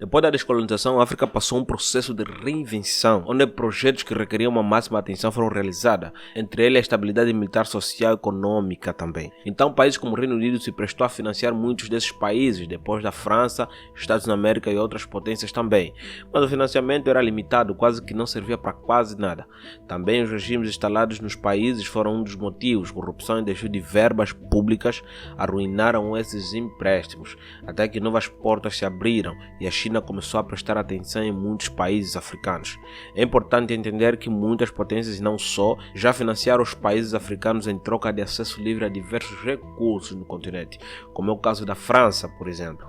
Depois da descolonização, a África passou um processo de reinvenção, onde projetos que requeriam uma máxima atenção foram realizados, entre eles a estabilidade militar, social e econômica também. Então, países como o Reino Unido se prestou a financiar muitos desses países, depois da França, Estados Unidos da América e outras potências também. Mas o financiamento era limitado, quase que não servia para quase nada. Também os regimes instalados nos países foram um dos motivos. Corrupção e desvio de verbas públicas arruinaram esses empréstimos, até que novas portas se abriram e a China começou a prestar atenção em muitos países africanos. É importante entender que muitas potências, não só, já financiaram os países africanos em troca de acesso livre a diversos recursos no continente, como é o caso da França, por exemplo.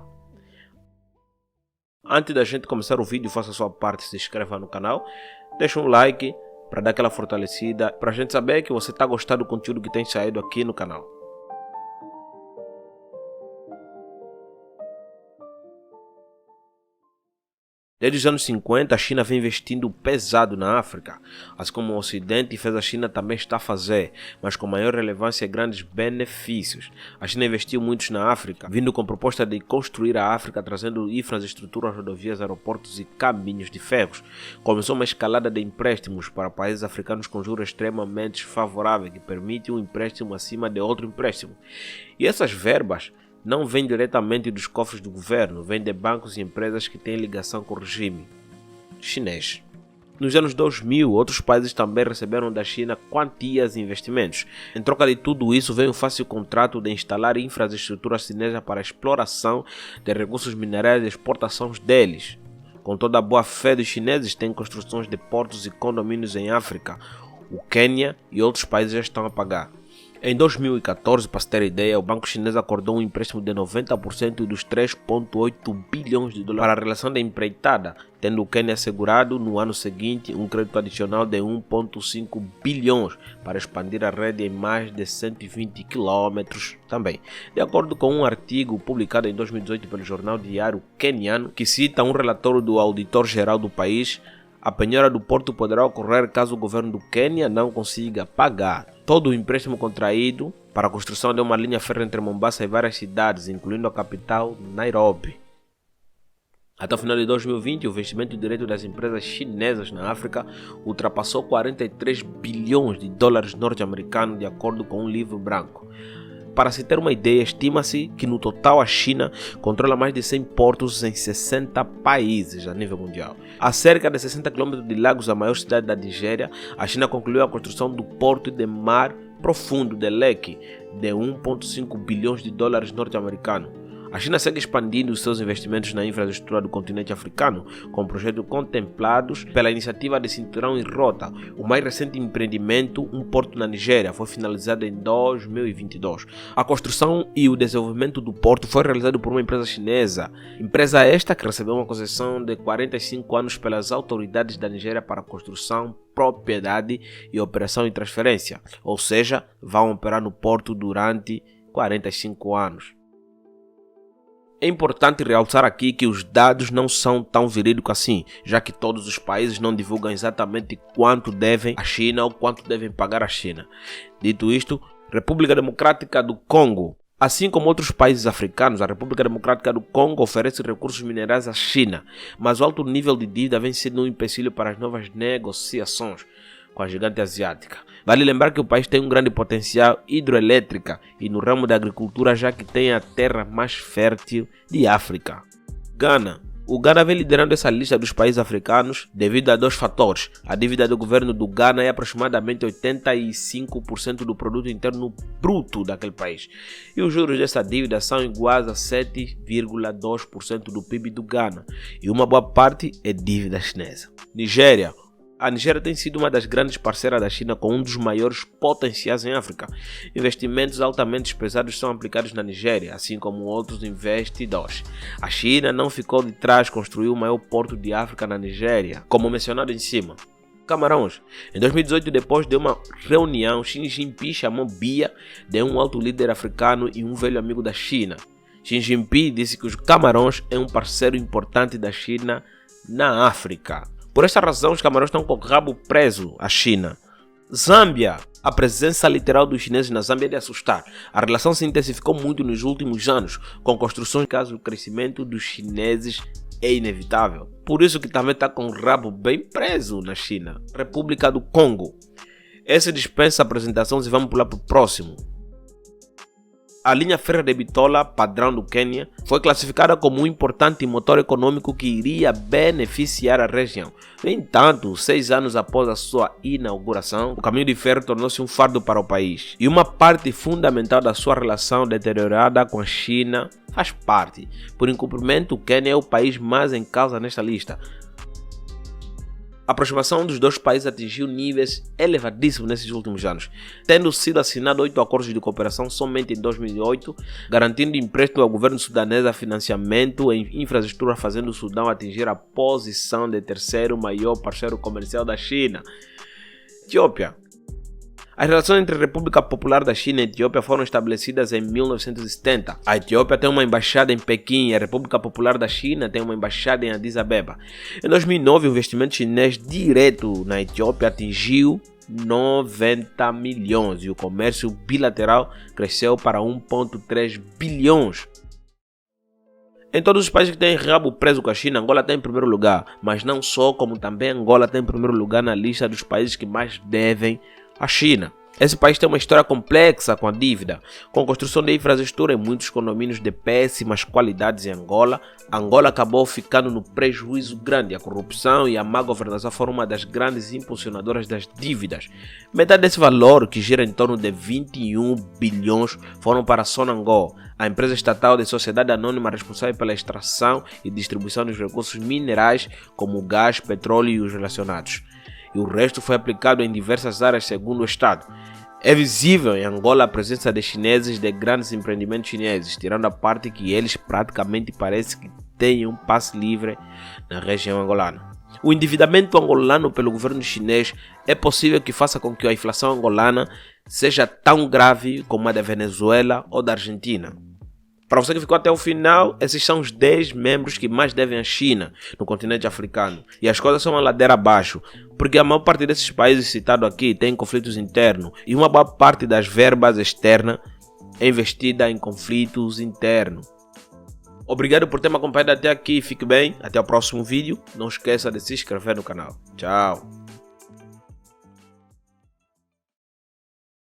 Antes da gente começar o vídeo, faça a sua parte, se inscreva no canal, deixa um like para dar aquela fortalecida, para a gente saber que você está gostando do conteúdo que tem saído aqui no canal. Desde os anos 50, a China vem investindo pesado na África, assim como o Ocidente fez, a China também está a fazer, mas com maior relevância e grandes benefícios. A China investiu muito na África, vindo com a proposta de construir a África, trazendo infraestruturas, rodovias, aeroportos e caminhos de ferros. Começou uma escalada de empréstimos para países africanos com juros extremamente favoráveis, que permite um empréstimo acima de outro empréstimo. E essas verbas não vem diretamente dos cofres do governo, vem de bancos e empresas que têm ligação com o regime chinês. Nos anos 2000, outros países também receberam da China quantias de investimentos. Em troca de tudo isso, veio um fácil contrato de instalar infraestrutura chinesa para a exploração de recursos minerais e exportações deles. Com toda a boa fé dos chineses, têm construções de portos e condomínios em África. O Quênia e outros países já estão a pagar. Em 2014, para se ter ideia, o banco chinês acordou um empréstimo de 90% dos 3,8 bilhões de dólares para a realização da empreitada, tendo o Quênia assegurado no ano seguinte um crédito adicional de 1,5 bilhões para expandir a rede em mais de 120 quilômetros também. De acordo com um artigo publicado em 2018 pelo jornal diário queniano, que cita um relatório do auditor-geral do país, a penhora do porto poderá ocorrer caso o governo do Quênia não consiga pagar todo o empréstimo contraído para a construção de uma linha férrea entre Mombasa e várias cidades, incluindo a capital, Nairobi. Até o final de 2020, o investimento direto das empresas chinesas na África ultrapassou 43 bilhões de dólares norte-americanos, de acordo com um livro branco. Para se ter uma ideia, estima-se que no total a China controla mais de 100 portos em 60 países a nível mundial. A cerca de 60 km de Lagos, a maior cidade da Nigéria, a China concluiu a construção do porto de mar profundo de Lekki, de 1,5 bilhões de dólares norte-americanos. A China segue expandindo os seus investimentos na infraestrutura do continente africano, com projetos contemplados pela iniciativa de Cinturão e Rota. O mais recente empreendimento, um porto na Nigéria, foi finalizado em 2022. A construção e o desenvolvimento do porto foi realizado por uma empresa chinesa. Empresa esta que recebeu uma concessão de 45 anos pelas autoridades da Nigéria para construção, propriedade e operação e transferência. Ou seja, vão operar no porto durante 45 anos. É importante realçar aqui que os dados não são tão verídicos assim, já que todos os países não divulgam exatamente quanto devem à China ou quanto devem pagar à China. Dito isto, República Democrática do Congo. Assim como outros países africanos, a República Democrática do Congo oferece recursos minerais à China, mas o alto nível de dívida vem sendo um empecilho para as novas negociações com a gigante asiática. Vale lembrar que o país tem um grande potencial hidroelétrica e no ramo da agricultura, já que tem a terra mais fértil de África. Ghana. O Ghana vem liderando essa lista dos países africanos devido a dois fatores. A dívida do governo do Ghana é aproximadamente 85% do produto interno bruto daquele país. E os juros dessa dívida são iguais a 7,2% do PIB do Ghana. E uma boa parte é dívida chinesa. Nigéria. A Nigéria tem sido uma das grandes parceiras da China, com um dos maiores potenciais em África. Investimentos altamente pesados são aplicados na Nigéria, assim como outros investidores. A China não ficou de trás, construiu o maior porto de África na Nigéria, como mencionado em cima. Camarões. Em 2018, depois de uma reunião, Xi Jinping chamou Biya de um alto líder africano e um velho amigo da China. Xi Jinping disse que os Camarões é um parceiro importante da China na África. Por esta razão, os Camarões estão com o rabo preso à China. Zâmbia. A presença literal dos chineses na Zâmbia é de assustar. A relação se intensificou muito nos últimos anos, com construções caso do crescimento dos chineses é inevitável. Por isso que também está com o rabo bem preso na China. República do Congo. Esse dispensa apresentações e vamos pular para o próximo. A linha férrea de Bitola, padrão do Quênia, foi classificada como um importante motor econômico que iria beneficiar a região. No entanto, 6 anos após a sua inauguração, o caminho de ferro tornou-se um fardo para o país. E uma parte fundamental da sua relação deteriorada com a China faz parte. Por incumprimento, o Quênia é o país mais em causa nesta lista. A aproximação dos dois países atingiu níveis elevadíssimos nesses últimos anos, tendo sido assinados 8 acordos de cooperação somente em 2008, garantindo empréstimo ao governo sudanês a financiamento em infraestrutura, fazendo o Sudão atingir a posição de terceiro maior parceiro comercial da China. Etiópia. As relações entre a República Popular da China e a Etiópia foram estabelecidas em 1970. A Etiópia tem uma embaixada em Pequim e a República Popular da China tem uma embaixada em Addis Abeba. Em 2009, o investimento chinês direto na Etiópia atingiu 90 milhões e o comércio bilateral cresceu para 1,3 bilhões. Em todos os países que têm rabo preso com a China, Angola está em primeiro lugar, mas não só, como também Angola está em primeiro lugar na lista dos países que mais devem à China. Esse país tem uma história complexa com a dívida, com construção de infraestrutura em muitos condomínios de péssimas qualidades em Angola. Angola acabou ficando no prejuízo grande. A corrupção e a má governação foram uma das grandes impulsionadoras das dívidas. Metade desse valor, que gira em torno de 21 bilhões, foram para a Sonangol, a empresa estatal de sociedade anônima responsável pela extração e distribuição dos recursos minerais como gás, petróleo e os relacionados. E o resto foi aplicado em diversas áreas segundo o Estado. É visível em Angola a presença de chineses de grandes empreendimentos chineses, tirando a parte que eles praticamente parece que têm um passe livre na região angolana. O endividamento angolano pelo governo chinês é possível que faça com que a inflação angolana seja tão grave como a da Venezuela ou da Argentina. Para você que ficou até o final, esses são os 10 membros que mais devem à China no continente africano. E as coisas são uma ladeira abaixo, porque a maior parte desses países citados aqui tem conflitos internos e uma boa parte das verbas externas é investida em conflitos internos. Obrigado por ter me acompanhado até aqui, fique bem, até o próximo vídeo. Não esqueça de se inscrever no canal. Tchau!